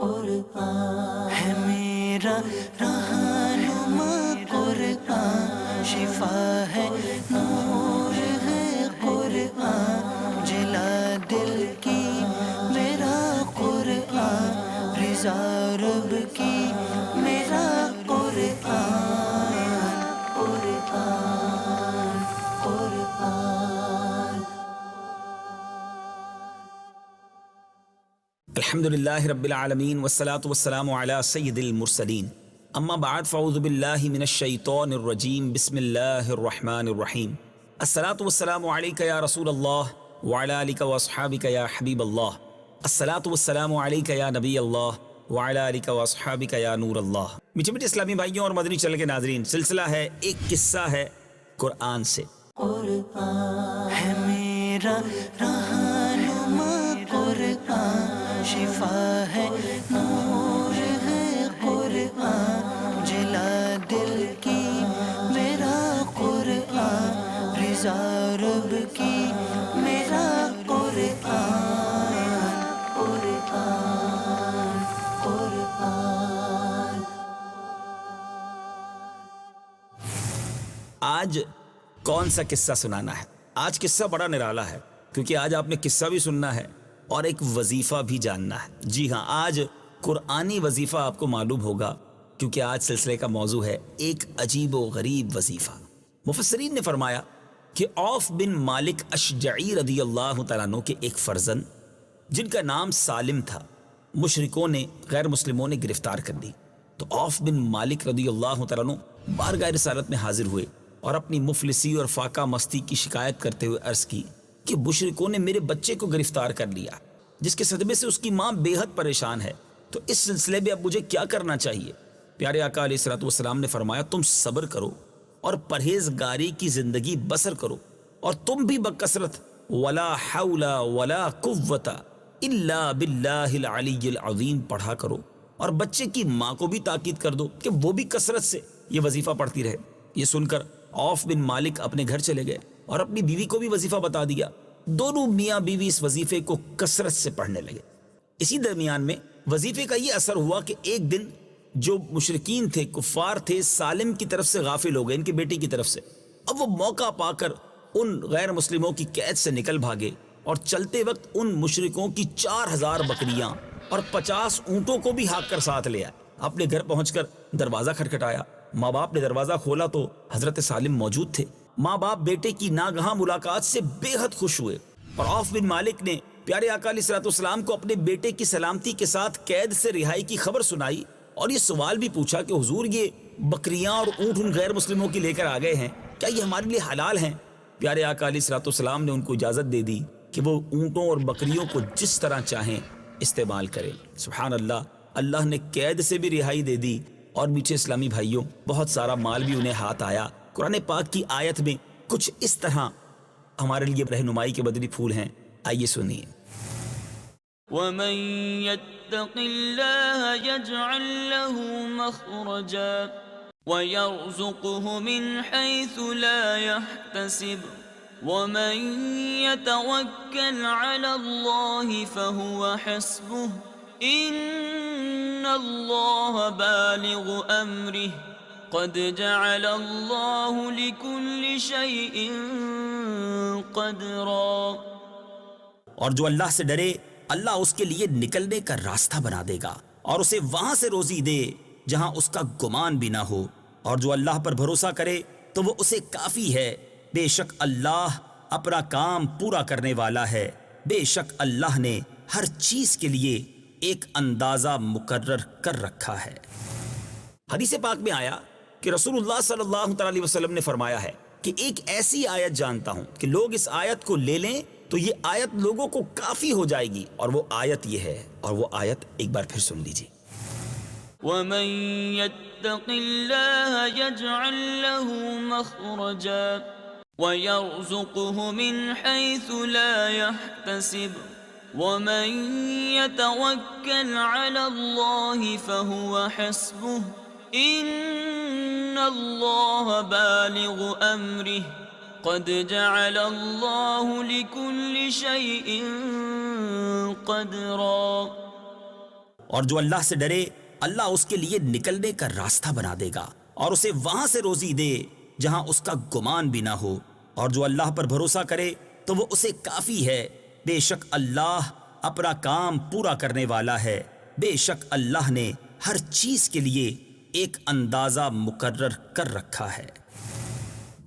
قرآن ہے میرا رہنما، قرآن شفا ہے، نور ہے قرآن، جلا دل کی میرا قرآن، رضا رب کی میرا قرآن، قرآن قرآن۔ الحمدللہ رب العالمین والصلاة والسلام علی سید المرسلین، اما بعد فاعوذ باللہ من الشیطان الرجیم، بسم اللہ الرحمن الرحیم۔ الصلاة والسلام علیک یا رسول اللہ وعلی آلک واصحابک یا حبیب اللہ، الصلاة والسلام علیک یا نبی اللہ وعلی آلک واصحابک یا نور اللہ۔ میٹھے میٹھے اسلامی بھائیوں اور مدنی چینل کے ناظرین، سلسلہ ہے ایک قصہ ہے قرآن سے۔ قرآن ہے میرا رہنما، قرآن شفا ہے، نور ہے قرآن، جلا دل کی میرا قرآن، رضا رب کی میرا قرآن، قرآن قرآن۔ آج کون سا قصہ سنانا ہے؟ آج قصہ بڑا نرالا ہے، کیونکہ آج آپ نے قصہ بھی سننا ہے اور ایک وظیفہ بھی جاننا ہے۔ جی ہاں، آج قرآنی وظیفہ آپ کو معلوم ہوگا، کیونکہ آج سلسلے کا موضوع ہے ایک عجیب و غریب وظیفہ۔ مفسرین نے فرمایا کہ عوف بن مالک اشجعی رضی اللہ تعالیٰ عنہ کے ایک فرزند جن کا نام سالم تھا، مشرکوں نے، غیر مسلموں نے گرفتار کر لی۔ تو عوف بن مالک رضی اللہ تعالیٰ عنہ بارگاہ رسالت میں حاضر ہوئے اور اپنی مفلسی اور فاقہ مستی کی شکایت کرتے ہوئے عرض کی کہ مشرکوں نے میرے بچے کو گرفتار کر لیا، جس کے صدمے سے اس کی ماں بے حد پریشان ہے، تو اس سلسلے میں اب مجھے کیا کرنا چاہیے؟ پیارے آقا علیہ الصلوۃ والسلام نے فرمایا، تم صبر کرو اور پرہیزگاری کی زندگی بسر کرو، اور تم بھی بکثرت ولا حول ولا قوت الا باللہ العلی العظیم پڑھا کرو، اور بچے کی ماں کو بھی تاکید کر دو کہ وہ بھی کثرت سے یہ وظیفہ پڑھتی رہے۔ یہ سن کر عوف بن مالک اپنے گھر چلے گئے اور اپنی بیوی کو بھی وظیفہ بتا دیا۔ دونوں میاں بیوی اس وظیفے کو کثرت سے پڑھنے لگے۔ اسی درمیان میں وظیفے کا یہ اثر ہوا کہ ایک دن جو مشرکین تھے، کفار تھے، سالم کی طرف سے غافل ہو گئے، ان کی بیٹی کی طرف سے۔ اب وہ موقع پا کر ان غیر مسلموں کی قید سے نکل بھاگے، اور چلتے وقت ان مشرکوں کی 4000 بکریاں اور 50 اونٹوں کو بھی ہاک کر ساتھ لے آئے۔ اپنے گھر پہنچ کر دروازہ کھٹکھٹایا، ماں باپ نے دروازہ کھولا تو حضرت سالم موجود تھے۔ ماں باپ بیٹے کی ناگہاں ملاقات سے بے حد خوش ہوئے، اور عوف بن مالک نے پیارے آقا علیہ الصلوۃ والسلام کو اپنے بیٹے کی سلامتی کے ساتھ قید سے رہائی کی خبر سنائی، اور یہ سوال بھی پوچھا کہ حضور، یہ بکریاں اور اونٹ ان غیر مسلموں کی لے کر آ گئے ہیں، کیا یہ ہمارے لیے حلال ہیں؟ پیارے آقا علیہ الصلوۃ والسلام نے ان کو اجازت دے دی کہ وہ اونٹوں اور بکریوں کو جس طرح چاہیں استعمال کریں۔ سبحان اللہ، اللہ نے قید سے بھی رہائی دے دی، اور میٹھے اسلامی بھائیوں، بہت سارا مال بھی انہیں ہاتھ آیا۔ قرآن پاک کی آیت میں کچھ اس طرح ہمارے لیے رہنمائی کے بدلی پھول ہیں، آئیے سنیے۔ وَمَن يَتَّقِ اللَّهَ يَجْعَل لَّهُ مَخْرَجًا وَيَرْزُقْهُ مِنْ حَيْثُ لَا يَحْتَسِبُ وَمَن يَتَوَكَّلْ عَلَى اللَّهِ فَهُوَ حَسْبُهُ إِنَّ اللَّهَ بَالِغُ أَمْرِهِ قَدْ جَعَلَ اللَّهُ لِكُلِّ شَيْءٍ قَدْرًا۔ اور جو اللہ سے ڈرے، اللہ اس کے لیے نکلنے کا راستہ بنا دے گا، اور اسے وہاں سے روزی دے جہاں اس کا گمان بھی نہ ہو، اور جو اللہ پر بھروسہ کرے تو وہ اسے کافی ہے۔ بے شک اللہ اپنا کام پورا کرنے والا ہے، بے شک اللہ نے ہر چیز کے لیے ایک اندازہ مقرر کر رکھا ہے۔ حدیث پاک میں آیا کہ رسول اللہ صلی اللہ تعالی علیہ وسلم نے فرمایا ہے کہ ایک ایسی آیت جانتا ہوں کہ لوگ اس آیت کو لے لیں تو یہ آیت لوگوں کو کافی ہو جائے گی، اور وہ آیت یہ ہے، اور وہ آیت ایک بار پھر سن لیجیے۔ وَمَن يَتَّقِ اللَّهَ يَجْعَل لَّهُ مَخْرَجًا وَيَرْزُقْهُ مِنْ حَيْثُ لَا يَحْتَسِبُ وَمَن يَتَوَكَّلْ عَلَى اللَّهِ فَهُوَ حَسْبُهُ إِنَّ اللَّهَ بَالِغُ أَمْرِهِ قَدْ جَعَلَ اللَّهُ لِكُلِّ شَيْءٍ قَدْرًا۔ اور جو اللہ سے ڈرے اللہ اس کے لیے نکلنے کا راستہ بنا دے گا اور اسے وہاں سے روزی دے جہاں اس کا گمان بھی نہ ہو، اور جو اللہ پر بھروسہ کرے تو وہ اسے کافی ہے، بے شک اللہ اپنا کام پورا کرنے والا ہے، بے شک اللہ نے ہر چیز کے لیے ایک اندازہ مقرر کر رکھا ہے۔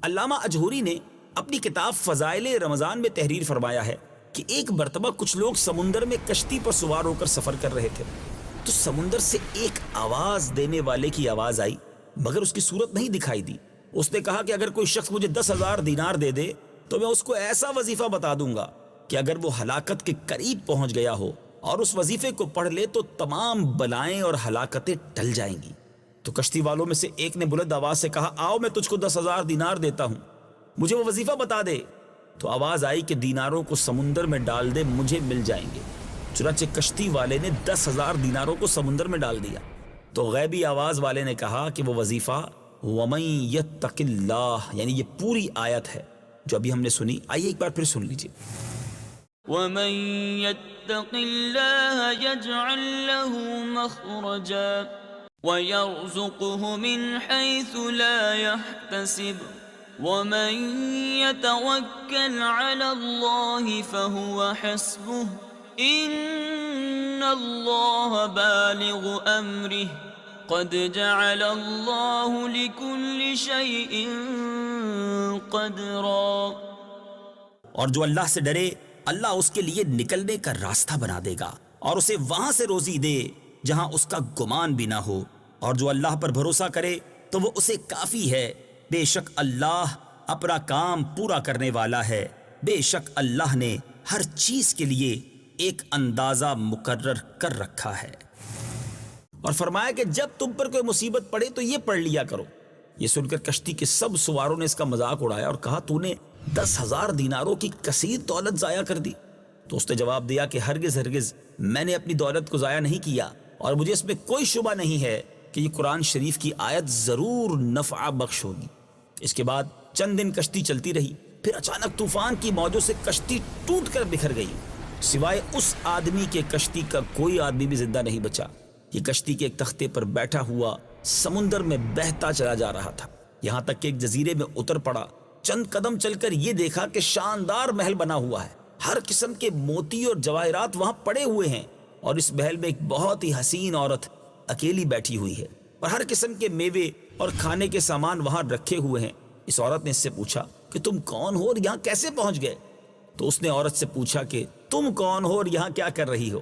علامہ اجہوری نے اپنی کتاب فضائل رمضان میں تحریر فرمایا ہے کہ ایک مرتبہ کچھ لوگ سمندر میں کشتی پر سوار ہو کر سفر کر رہے تھے، تو سمندر سے ایک آواز دینے والے کی آواز آئی مگر اس کی صورت نہیں دکھائی دی۔ اس نے کہا کہ اگر کوئی شخص مجھے 10,000 دینار دے دے تو میں اس کو ایسا وظیفہ بتا دوں گا کہ اگر وہ ہلاکت کے قریب پہنچ گیا ہو اور اس وظیفے کو پڑھ لے تو تمام بلائیں اور ہلاکتیں ٹل جائیں گی۔ تو کشتی والوں میں سے ایک نے بلند آواز سے کہا، آؤ میں تجھ کو 10,000 دینار دیتا ہوں، مجھے وہ وظیفہ بتا دے۔ تو آواز آئی کہ دیناروں کو سمندر میں ڈال دے، مجھے مل جائیں گے۔ چنانچہ کشتی والے نے 10,000 دیناروں کو سمندر میں ڈال دیا۔ تو غیبی آواز والے نے کہا کہ وہ وظیفہ وَمَن يَتَّقِ اللَّهَ، یعنی یہ پوری آیت ہے جو ابھی ہم نے سنی۔ آئیے ایک بار پھر سن لیجیے۔ ومن يتق الله يجعل له مخرجا ويرزقه من حيث لا يحتسب ومن يتوكل على الله فهو حسبه إن الله بالغ أمره قد جعل الله لكل شيء قدرا۔ اور جو اللہ سے ڈرے اللہ اس کے لیے نکلنے کا راستہ بنا دے گا اور اسے وہاں سے روزی دے جہاں اس کا گمان بھی نہ ہو، اور جو اللہ پر بھروسہ کرے تو وہ اسے کافی ہے، بے شک اللہ اپنا کام پورا کرنے والا ہے، بے شک اللہ نے ہر چیز کے لیے ایک اندازہ مقرر کر رکھا ہے۔ اور فرمایا کہ جب تم پر کوئی مصیبت پڑے تو یہ پڑھ لیا کرو۔ یہ سن کر کشتی کے سب سواروں نے اس کا مذاق اڑایا اور کہا، تو نے 10,000 دیناروں کی کثیر دولت ضائع کر دی۔ تو اس نے جواب دیا کہ ہرگز ہرگز میں نے اپنی دولت کو ضائع نہیں کیا، اور مجھے اس میں کوئی شبہ نہیں ہے کہ یہ قرآن شریف کی آیت ضرور نفع بخش ہوگی۔ اس کے بعد چند دن کشتی چلتی رہی، پھر اچانک طوفان کی موجوں سے کشتی ٹوٹ کر بکھر گئی، سوائے اس آدمی کے کشتی کا کوئی آدمی بھی زندہ نہیں بچا۔ یہ کشتی کے ایک تختے پر بیٹھا ہوا سمندر میں بہتا چلا جا رہا تھا، یہاں تک کہ ایک جزیرے میں اتر پڑا۔ چند قدم چل کر یہ دیکھا کہ شاندار محل بنا ہوا ہے، ہر قسم کے موتی اور جواہرات وہاں پڑے ہوئے ہیں، اور اس محل میں ایک بہت ہی حسین عورت اکیلی بیٹھی ہوئی ہے، اور ہر قسم کے میوے اور کھانے کے سامان وہاں رکھے ہوئے ہیں۔ اس عورت نے اس سے پوچھا کہ تم کون ہو اور یہاں کیسے پہنچ گئے؟ تو اس نے عورت سے پوچھا کہ تم کون ہو اور یہاں کیا کر رہی ہو؟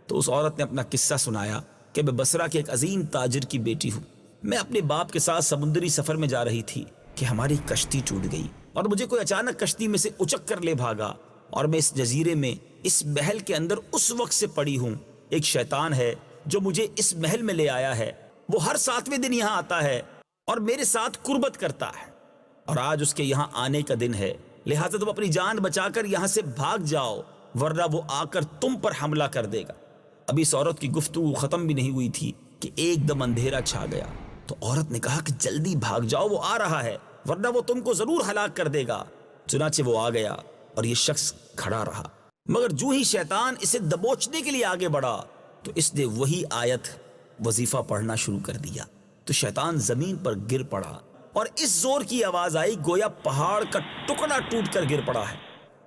تو اس عورت نے اپنا قصہ سنایا کہ میں بصرہ کے ایک عظیم تاجر کی بیٹی ہوں، میں اپنے باپ کے ساتھ سمندری سفر میں جا رہی تھی کہ ہماری کشتی ٹوٹ گئی، اور مجھے کوئی اچانک کشتی میں سے اچک کر لے بھاگا، اور میں اس جزیرے میں اس محل کے اندر اس وقت سے پڑی ہوں۔ ایک شیطان ہے جو مجھے اس محل میں لے آیا ہے، وہ ہر 7ویں دن یہاں آتا ہے اور میرے ساتھ قربت کرتا ہے، اور آج اس کے یہاں آنے کا دن ہے، لہٰذا تم اپنی جان بچا کر یہاں سے بھاگ جاؤ، ورنہ وہ آ کر تم پر حملہ کر دے گا۔ ابھی اس عورت کی گفتگو ختم بھی نہیں ہوئی تھی کہ ایک دم اندھیرا چھا گیا۔ تو عورت نے کہا کہ جلدی بھاگ جاؤ، وہ آ رہا ہے، ورنہ وہ تم کو ضرور ہلاک کر دے گا۔ چنانچہ وہ آ گیا اور یہ شخص کھڑا رہا، مگر جو ہی شیطان اسے دبوچنے کے لیے آگے بڑھا تو اس نے وہی آیت وظیفہ پڑھنا شروع کر دیا، تو شیطان زمین پر گر پڑا، اور اس زور کی آواز آئی گویا پہاڑ کا ٹکڑا ٹوٹ کر گر پڑا ہے۔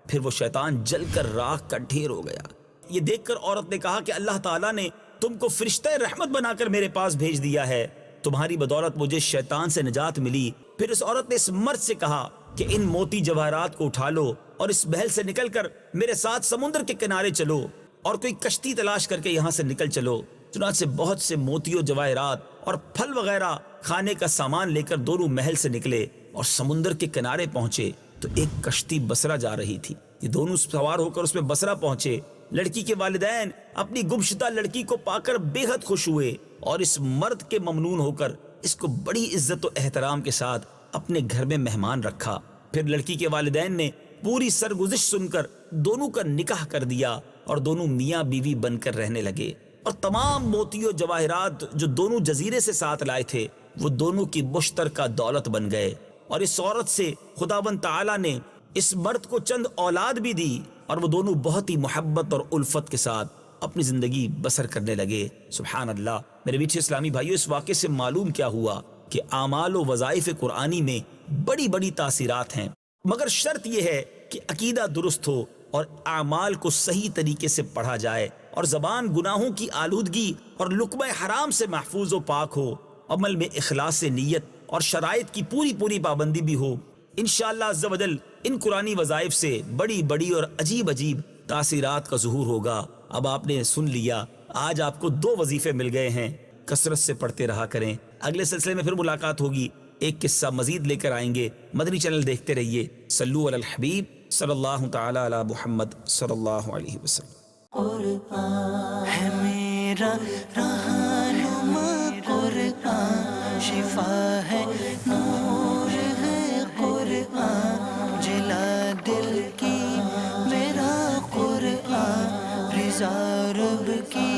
پھر وہ شیطان جل کر راکھ کا ڈھیر ہو گیا۔ یہ دیکھ کر عورت نے کہا کہ اللہ تعالیٰ نے تم کو فرشتہ رحمت بنا کر میرے پاس بھیج دیا ہے، تمہاری بدولت مجھے شیطان سے نجات ملی۔ پھر اس عورت نے اس مرد سے کہا کہ ان موتی جواہرات کو اٹھا لو اور اس محل سے نکل کر میرے ساتھ سمندر کے کنارے چلو، اور کوئی کشتی تلاش کر کے یہاں سے نکل چلو۔ چنانچہ بہت سے موتی و جواہرات اور پھل وغیرہ کھانے کا سامان لے کر دونوں محل سے نکلے اور سمندر کے کنارے پہنچے تو ایک کشتی بصرہ جا رہی تھی۔ یہ دونوں سوار ہو کر اس میں بصرہ پہنچے۔ لڑکی کے والدین اپنی گمشدہ لڑکی کو پا کر بے حد خوش ہوئے اور اس مرد کے ممنون ہو کر اس کو بڑی عزت و احترام کے ساتھ اپنے گھر میں مہمان رکھا۔ پھر لڑکی کے والدین نے پوری سرگزشت سن کر دونوں کا نکاح کر دیا اور دونوں میاں بیوی بن کر رہنے لگے، اور تمام موتی و جواہرات جو دونوں جزیرے سے ساتھ لائے تھے وہ دونوں کی مشترکہ دولت بن گئے۔ اور اس عورت سے خداوند تعالیٰ نے اس مرد کو چند اولاد بھی دی، اور وہ دونوں بہت ہی محبت اور الفت کے ساتھ اپنی زندگی بسر کرنے لگے۔ سبحان اللہ۔ میرے میٹھے اسلامی بھائیوں، اس واقعے سے معلوم کیا ہوا کہ اعمال و وظائف قرآنی میں بڑی بڑی تاثیرات ہیں، مگر شرط یہ ہے کہ عقیدہ درست ہو اور اعمال کو صحیح طریقے سے پڑھا جائے، اور زبان گناہوں کی آلودگی اور لقمہ حرام سے محفوظ و پاک ہو، عمل میں اخلاص نیت اور شرائط کی پوری پابندی بھی ہو۔ انشاءاللہ عز و جل ان قرآنی وظائف سے بڑی بڑی اور عجیب تاثیرات کا ظہور ہوگا۔ اب آپ نے سن لیا، آج آپ کو 2 وظیفے مل گئے ہیں، کثرت سے پڑھتے رہا کریں۔ اگلے سلسلے میں پھر ملاقات ہوگی، ایک قصہ مزید لے کر آئیں گے۔ مدنی چینل دیکھتے رہیے۔ صلو علی الحبیب صلی اللہ تعالی علی محمد صلی اللہ علیہ وسلم۔ قرآن ہے میرا رہنما، قرآن شفا ہے، نور ہے قرآن، جلا دل کی میرا قرآن، رضا رب کی